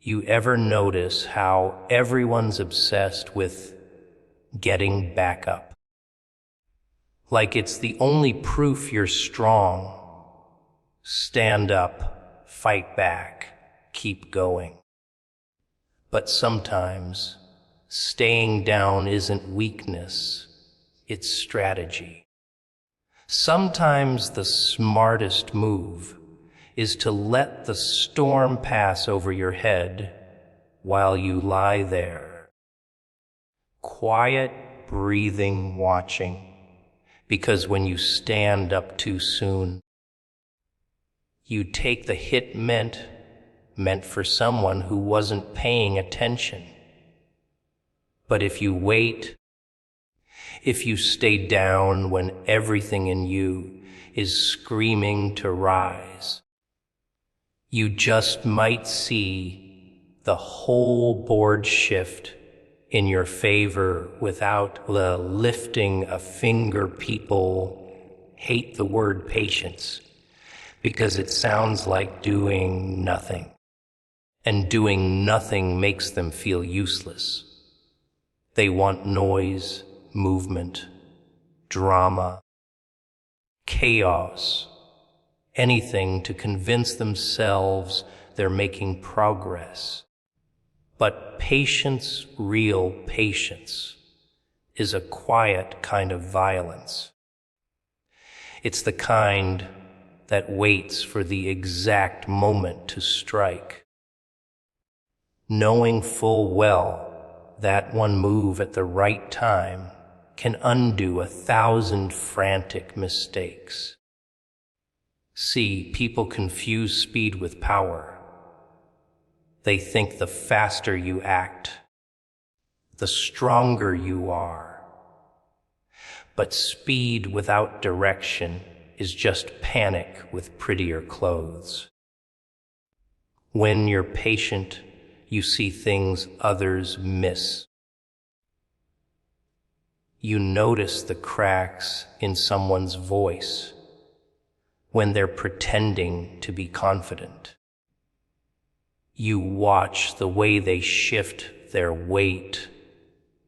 You ever notice how everyone's obsessed with getting back up? Like it's the only proof you're strong. Stand up, fight back, keep going. But sometimes staying down isn't weakness, it's strategy. Sometimes the smartest move is to let the storm pass over your head while you lie there. Quiet, breathing, watching. Because when you stand up too soon, you take the hit meant for someone who wasn't paying attention. But if you wait, if you stay down when everything in you is screaming to rise, you just might see the whole board shift in your favor without the lifting a finger. People hate the word patience because it sounds like doing nothing. And doing nothing makes them feel useless. They want noise, movement, drama, chaos, anything to convince themselves they're making progress. But patience, real patience, is a quiet kind of violence. It's the kind that waits for the exact moment to strike, knowing full well that one move at the right time can undo 1,000 frantic mistakes. See, people confuse speed with power. They think the faster you act, the stronger you are. But speed without direction is just panic with prettier clothes. When you're patient, you see things others miss. You notice the cracks in someone's voice when they're pretending to be confident. You watch the way they shift their weight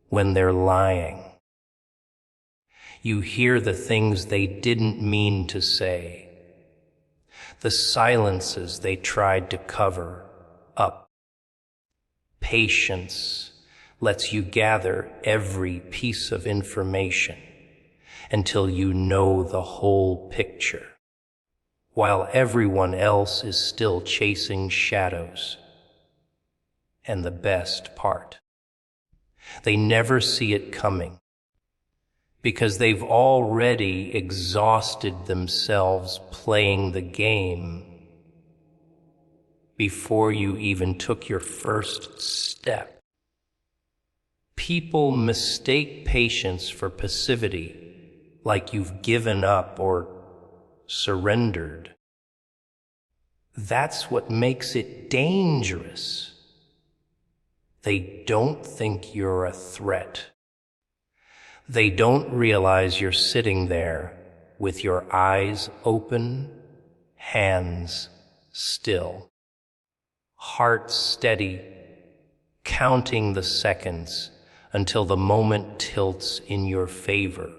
when they're lying. You hear the things they didn't mean to say, the silences they tried to cover up. Patience lets you gather every piece of information until you know the whole picture, while everyone else is still chasing shadows. And the best part, they never see it coming because they've already exhausted themselves playing the game before you even took your first step. People mistake patience for passivity, like you've given up or surrendered. That's what makes it dangerous. They don't think you're a threat. They don't realize you're sitting there with your eyes open, hands still, heart steady, counting the seconds until the moment tilts in your favor.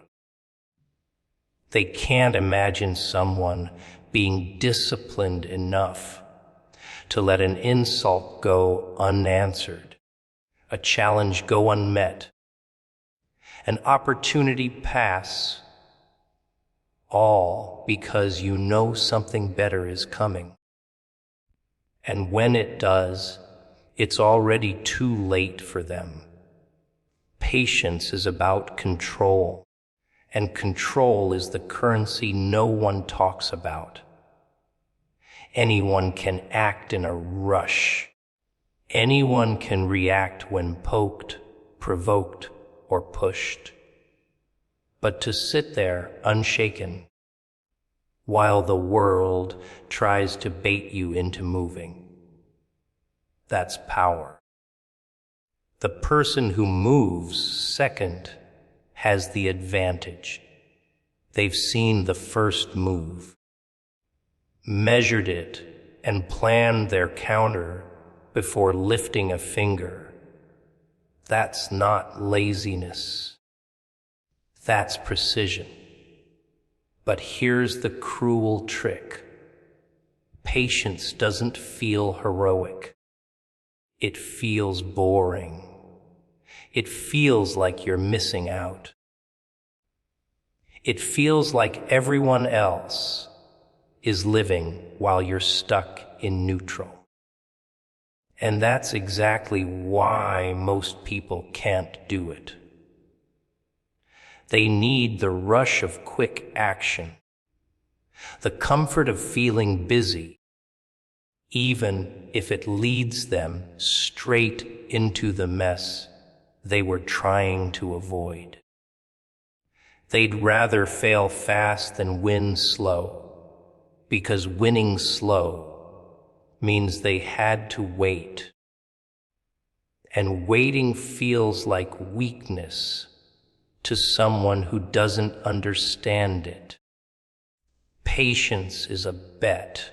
They can't imagine someone being disciplined enough to let an insult go unanswered, a challenge go unmet, an opportunity pass, all because you know something better is coming. And when it does, it's already too late for them. Patience is about control, and control is the currency no one talks about. Anyone can act in a rush. Anyone can react when poked, provoked, or pushed. But to sit there unshaken while the world tries to bait you into moving, that's power. The person who moves second has the advantage. They've seen the first move, measured it, and planned their counter before lifting a finger. That's not laziness. That's precision. But here's the cruel trick. Patience doesn't feel heroic. It feels boring. It feels like you're missing out. It feels like everyone else is living while you're stuck in neutral. And that's exactly why most people can't do it. They need the rush of quick action, the comfort of feeling busy, even if it leads them straight into the mess they were trying to avoid. They'd rather fail fast than win slow, because winning slow means they had to wait. And waiting feels like weakness to someone who doesn't understand it. Patience is a bet.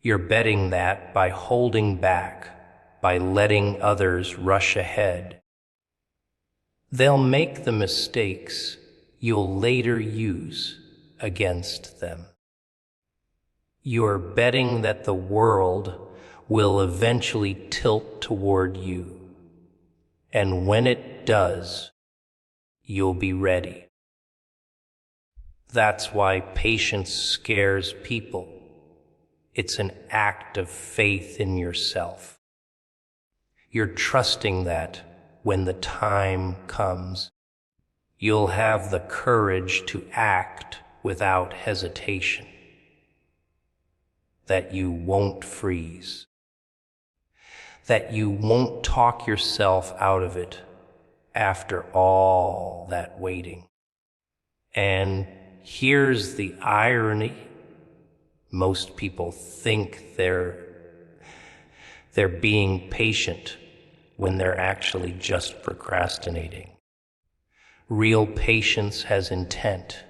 You're betting that by holding back, by letting others rush ahead, they'll make the mistakes you'll later use against them. You're betting that the world will eventually tilt toward you, and when it does, you'll be ready. That's why patience scares people. It's an act of faith in yourself. You're trusting that when the time comes, you'll have the courage to act without hesitation, that you won't freeze, that you won't talk yourself out of it after all that waiting. And here's the irony. Most people think they're being patient when they're actually just procrastinating. Real patience has intent.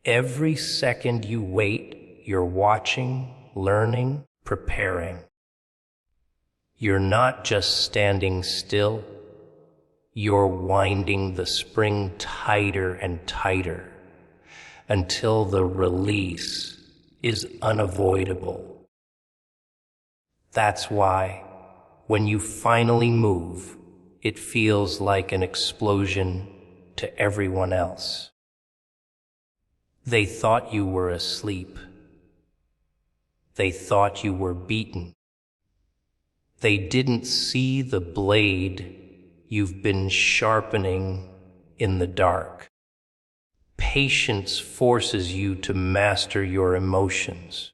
Every second you wait, you're watching, learning, preparing. You're not just standing still, you're winding the spring tighter and tighter until the release is unavoidable. That's why, when you finally move, it feels like an explosion to everyone else. They thought you were asleep. They thought you were beaten. They didn't see the blade you've been sharpening in the dark. Patience forces you to master your emotions,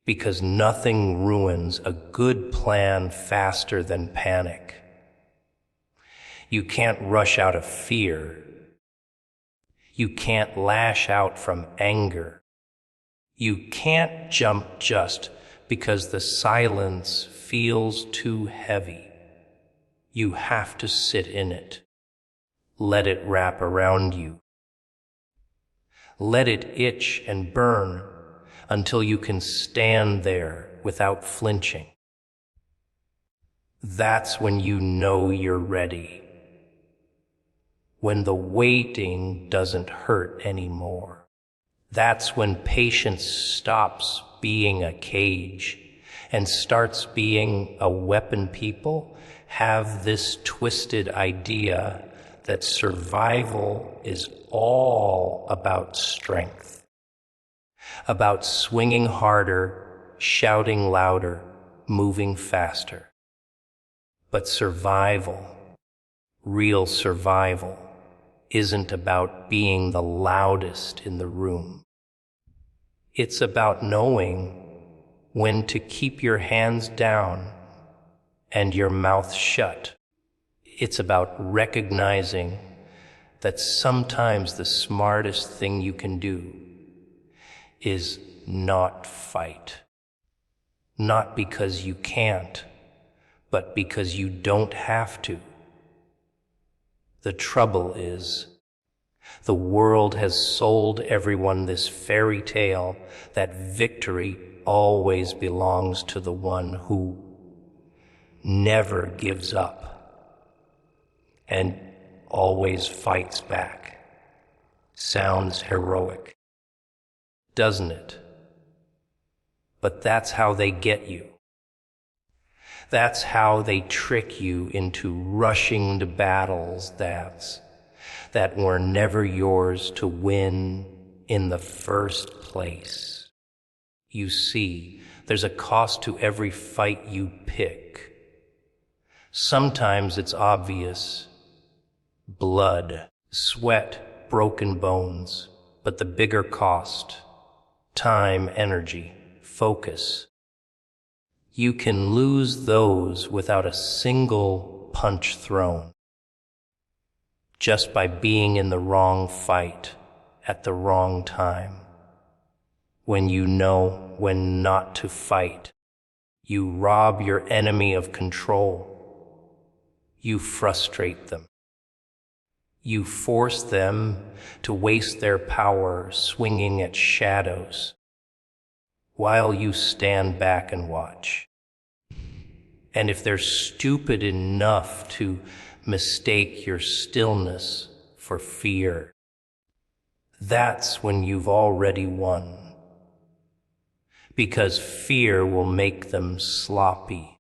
because nothing ruins a good plan faster than panic. You can't rush out of fear. You can't lash out from anger. You can't jump just because the silence feels too heavy. You have to sit in it. Let it wrap around you. Let it itch and burn until you can stand there without flinching. That's when you know you're ready. When the waiting doesn't hurt anymore. That's when patience stops being a cage and starts being a weapon. People have this twisted idea that survival is all about strength, about swinging harder, shouting louder, moving faster. But survival, real survival, isn't about being the loudest in the room. It's about knowing when to keep your hands down and your mouth shut. It's about recognizing that sometimes the smartest thing you can do is not fight. Not because you can't, but because you don't have to. The trouble is, the world has sold everyone this fairy tale that victory always belongs to the one who never gives up and always fights back. Sounds heroic, doesn't it? But that's how they get you. That's how they trick you into rushing to battles that were never yours to win in the first place. You see, there's a cost to every fight you pick. Sometimes it's obvious. Blood, sweat, broken bones. But the bigger cost, time, energy, focus. You can lose those without a single punch thrown. Just by being in the wrong fight at the wrong time. When you know when not to fight, you rob your enemy of control. You frustrate them. You force them to waste their power swinging at shadows while you stand back and watch. And if they're stupid enough to mistake your stillness for fear, that's when you've already won. Because fear will make them sloppy.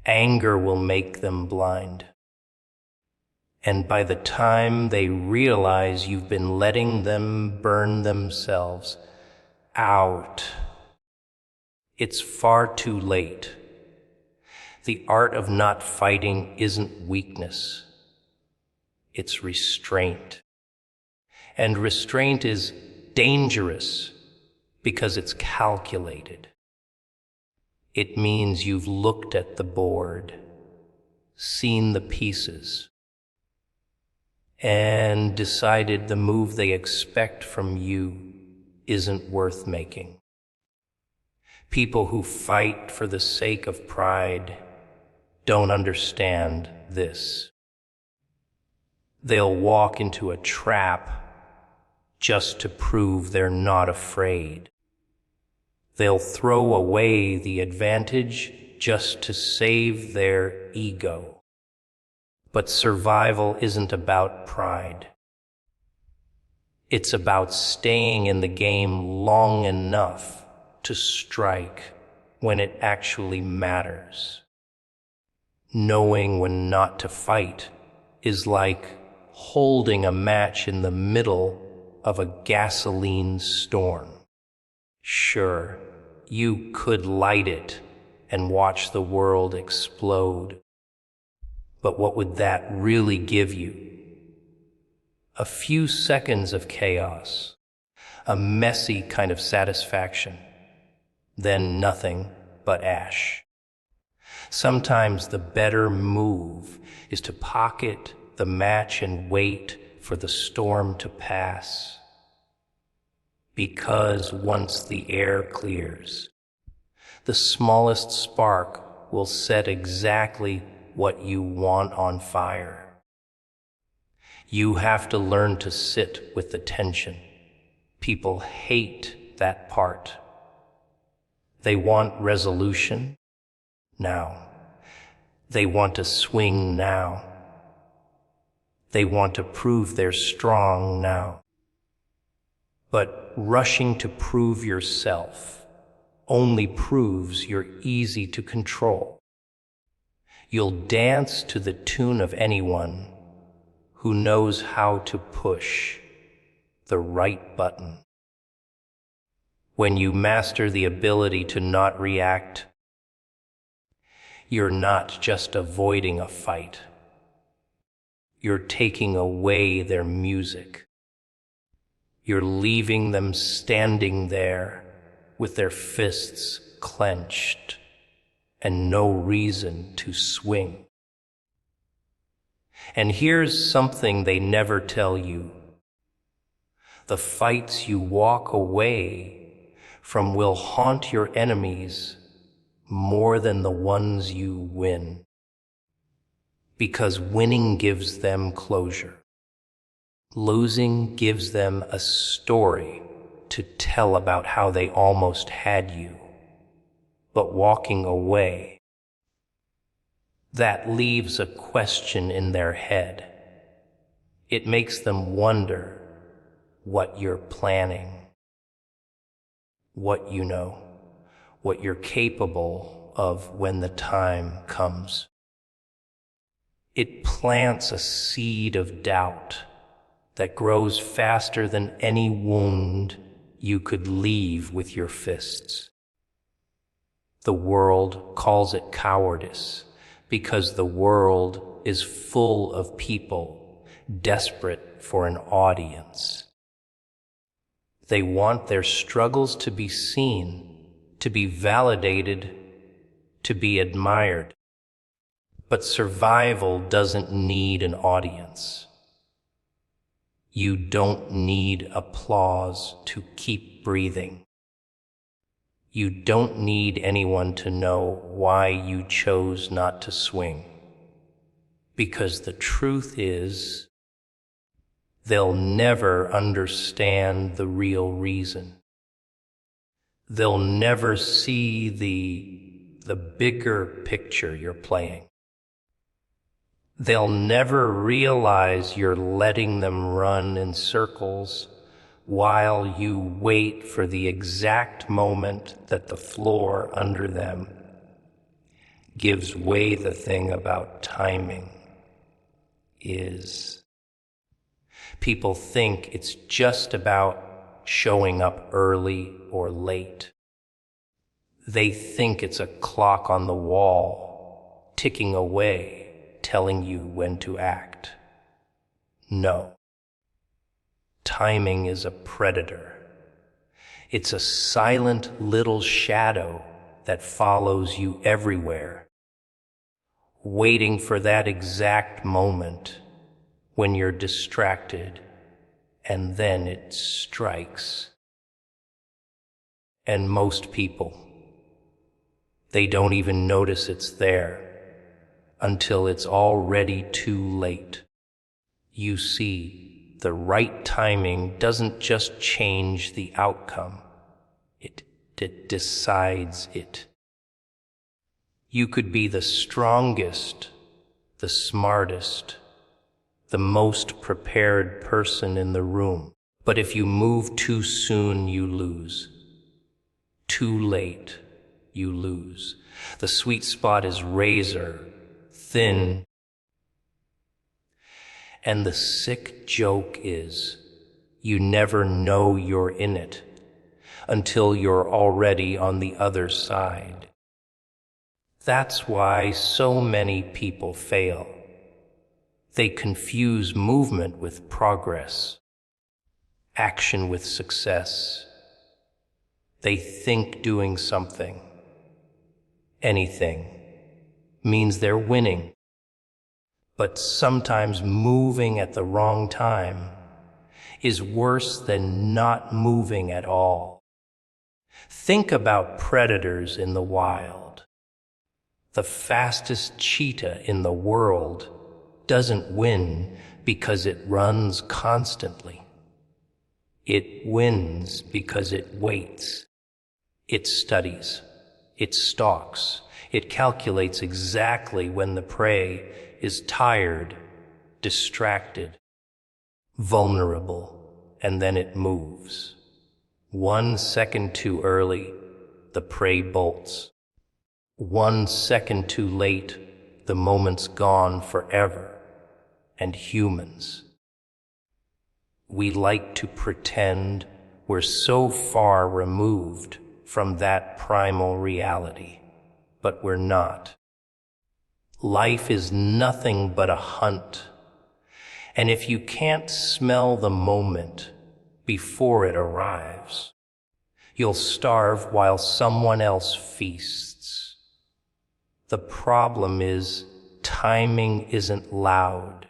Anger will make them blind. And by the time they realize you've been letting them burn themselves out, it's far too late. The art of not fighting isn't weakness. It's restraint. And restraint is dangerous because it's calculated. It means you've looked at the board, seen the pieces, and decided the move they expect from you isn't worth making. People who fight for the sake of pride don't understand this. They'll walk into a trap just to prove they're not afraid. They'll throw away the advantage just to save their ego. But survival isn't about pride. It's about staying in the game long enough to strike when it actually matters. Knowing when not to fight is like holding a match in the middle of a gasoline storm. Sure, you could light it and watch the world explode. But what would that really give you? A few seconds of chaos, a messy kind of satisfaction, then nothing but ash. Sometimes the better move is to pocket the match and wait for the storm to pass. Because once the air clears, the smallest spark will set exactly what you want on fire. You have to learn to sit with the tension. People hate that part. They want resolution now. They want to swing now. They want to prove they're strong now. But rushing to prove yourself only proves you're easy to control. You'll dance to the tune of anyone who knows how to push the right button. When you master the ability to not react, you're not just avoiding a fight. You're taking away their music. You're leaving them standing there with their fists clenched and no reason to swing. And here's something they never tell you. The fights you walk away from will haunt your enemies more than the ones you win. Because winning gives them closure. Losing gives them a story to tell about how they almost had you. but walking away. That leaves a question in their head. It makes them wonder what you're planning, what you know, what you're capable of when the time comes. It plants a seed of doubt that grows faster than any wound you could leave with your fists. The world calls it cowardice because the world is full of people desperate for an audience. They want their struggles to be seen, to be validated, to be admired. But survival doesn't need an audience. You don't need applause to keep breathing. You don't need anyone to know why you chose not to swing. Because the truth is, they'll never understand the real reason. They'll never see the bigger picture you're playing. They'll never realize you're letting them run in circles while you wait for the exact moment that the floor under them gives way. The thing about timing is people think it's just about showing up early or late. They think it's a clock on the wall, ticking away, telling you when to act. No. Timing is a predator. It's a silent little shadow that follows you everywhere, waiting for that exact moment when you're distracted, and then it strikes. And most people, they don't even notice it's there until it's already too late. You see, the right timing doesn't just change the outcome, it decides it. You could be the strongest, the smartest, the most prepared person in the room, but if you move too soon, you lose. Too late, you lose. The sweet spot is razor thin. And the sick joke is, you never know you're in it until you're already on the other side. That's why so many people fail. They confuse movement with progress, action with success. They think doing something, anything, means they're winning. But sometimes moving at the wrong time is worse than not moving at all. Think about predators in the wild. The fastest cheetah in the world doesn't win because it runs constantly. It wins because it waits. It studies. It stalks. It calculates exactly when the prey is tired, distracted, vulnerable, and then it moves. 1 second too early, the prey bolts. 1 second too late, the moment's gone forever. And humans, we like to pretend we're so far removed from that primal reality, but we're not. Life is nothing but a hunt, and if you can't smell the moment before it arrives, you'll starve while someone else feasts. The problem is, timing isn't loud.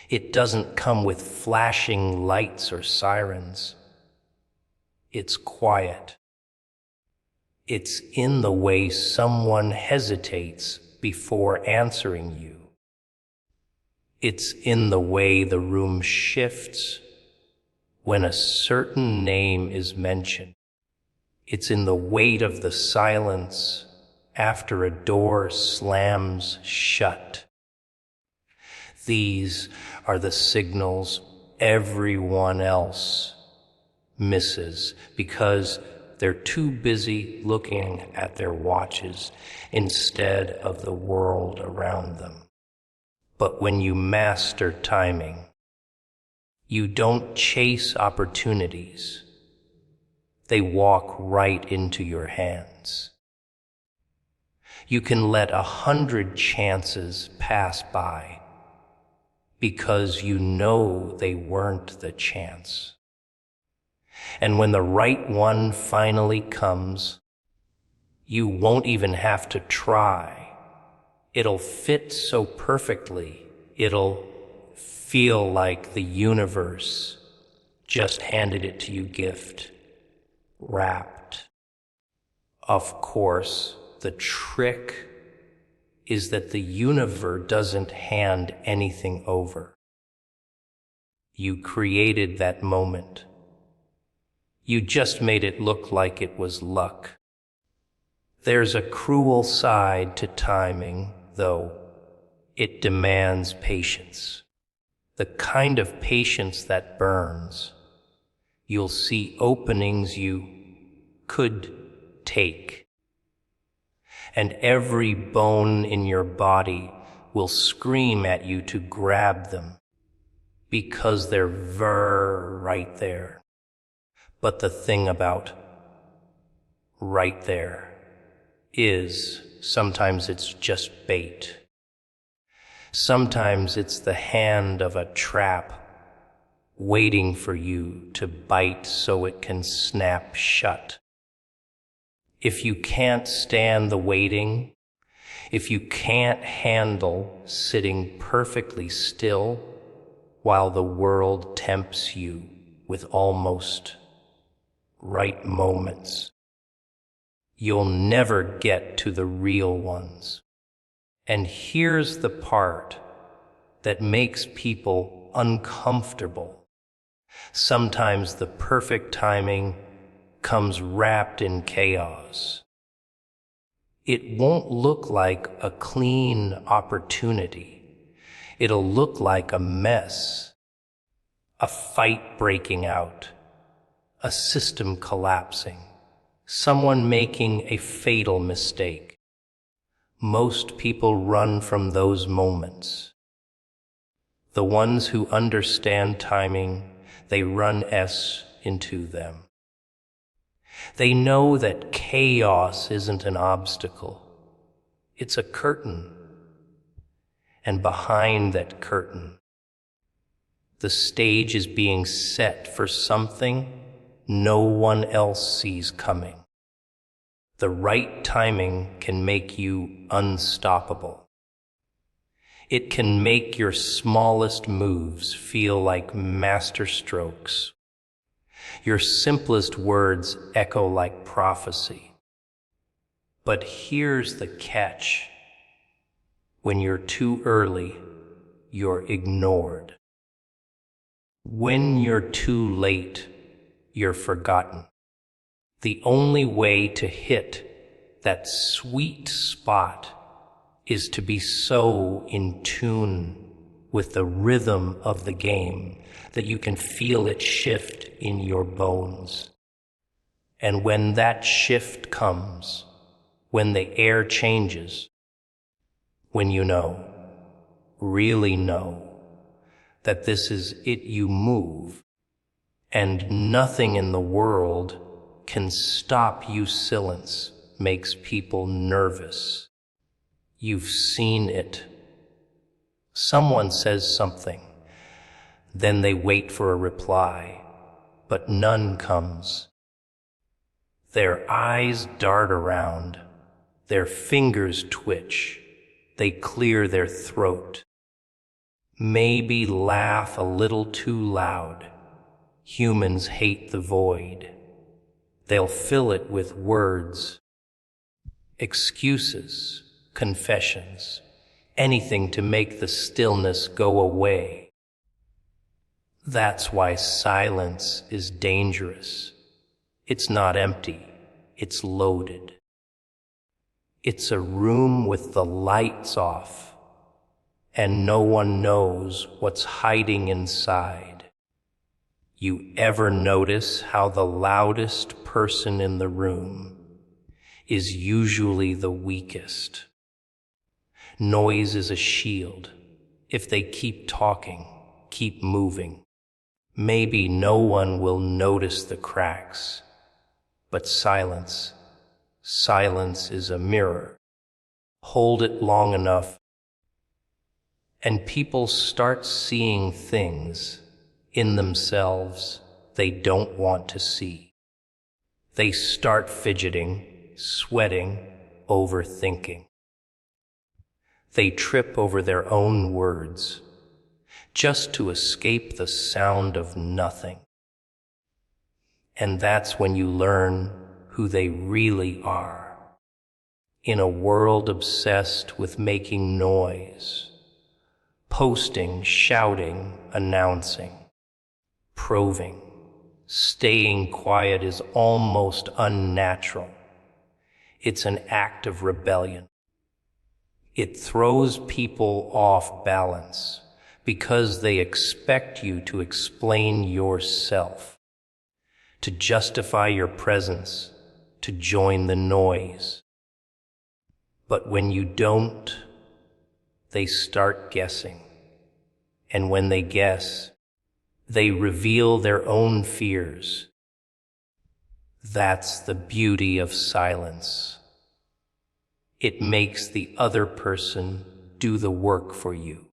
It doesn't come with flashing lights or sirens. It's quiet. It's in the way someone hesitates before answering you. It's in the way the room shifts when a certain name is mentioned. It's in the weight of the silence after a door slams shut. These are the signals everyone else misses because they're too busy looking at their watches instead of the world around them. But when you master timing, you don't chase opportunities. They walk right into your hands. You can let 100 chances pass by because you know they weren't the chance. And when the right one finally comes, you won't even have to try. It'll fit so perfectly, it'll feel like the universe just handed it to you gift wrapped. Of course, the trick is that the universe doesn't hand anything over. You created that moment. You just made it look like it was luck. There's a cruel side to timing, though. It demands patience. The kind of patience that burns. You'll see openings you could take. And every bone in your body will scream at you to grab them because they're right there. But the thing about right there is sometimes it's just bait. Sometimes it's the hand of a trap waiting for you to bite so it can snap shut. If you can't stand the waiting, if you can't handle sitting perfectly still while the world tempts you with almost right moments, you'll never get to the real ones. And here's the part that makes people uncomfortable. Sometimes the perfect timing comes wrapped in chaos. It won't look like a clean opportunity. It'll look like a mess, a fight breaking out, a system collapsing, someone making a fatal mistake. Most people run from those moments. The ones who understand timing, they run into them. They know that chaos isn't an obstacle. It's a curtain. And behind that curtain, the stage is being set for something no one else sees coming. The right timing can make you unstoppable. It can make your smallest moves feel like master strokes. Your simplest words echo like prophecy. But here's the catch. When you're too early, you're ignored. When you're too late, you're forgotten. The only way to hit that sweet spot is to be so in tune with the rhythm of the game that you can feel it shift in your bones. And when that shift comes, when the air changes, when you know, really know, that this is it, you move, and nothing in the world can stop you. Silence makes people nervous. You've seen it. Someone says something, then they wait for a reply, but none comes. Their eyes dart around, their fingers twitch, they clear their throat, maybe laugh a little too loud. Humans hate the void. They'll fill it with words, excuses, confessions, anything to make the stillness go away. That's why silence is dangerous. It's not empty. It's loaded. It's a room with the lights off, and no one knows what's hiding inside. You ever notice how the loudest person in the room is usually the weakest? Noise is a shield. If they keep talking, keep moving, maybe no one will notice the cracks. But silence is a mirror. Hold it long enough, and people start seeing things in themselves they don't want to see. They start fidgeting, sweating, overthinking. They trip over their own words just to escape the sound of nothing. And that's when you learn who they really are. In a world obsessed with making noise, posting, shouting, announcing, proving, staying quiet is almost unnatural. It's an act of rebellion. It throws people off balance because they expect you to explain yourself, to justify your presence, to join the noise. But when you don't, they start guessing. And when they guess, they reveal their own fears. That's the beauty of silence. It makes the other person do the work for you.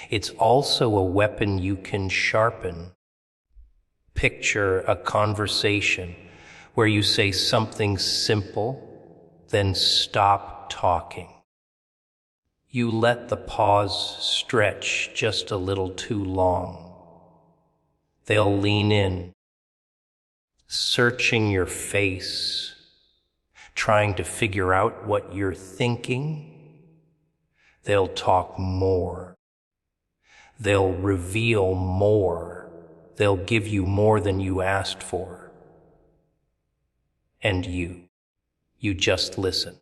It's also a weapon you can sharpen. Picture a conversation where you say something simple, then stop talking. You let the pause stretch just a little too long. They'll lean in, searching your face, trying to figure out what you're thinking. They'll talk more. They'll reveal more. They'll give you more than you asked for. And you just listen.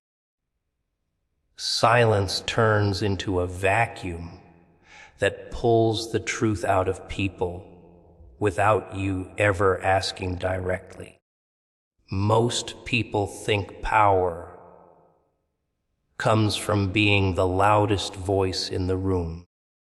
Silence turns into a vacuum that pulls the truth out of people without you ever asking directly. Most people think power comes from being the loudest voice in the room.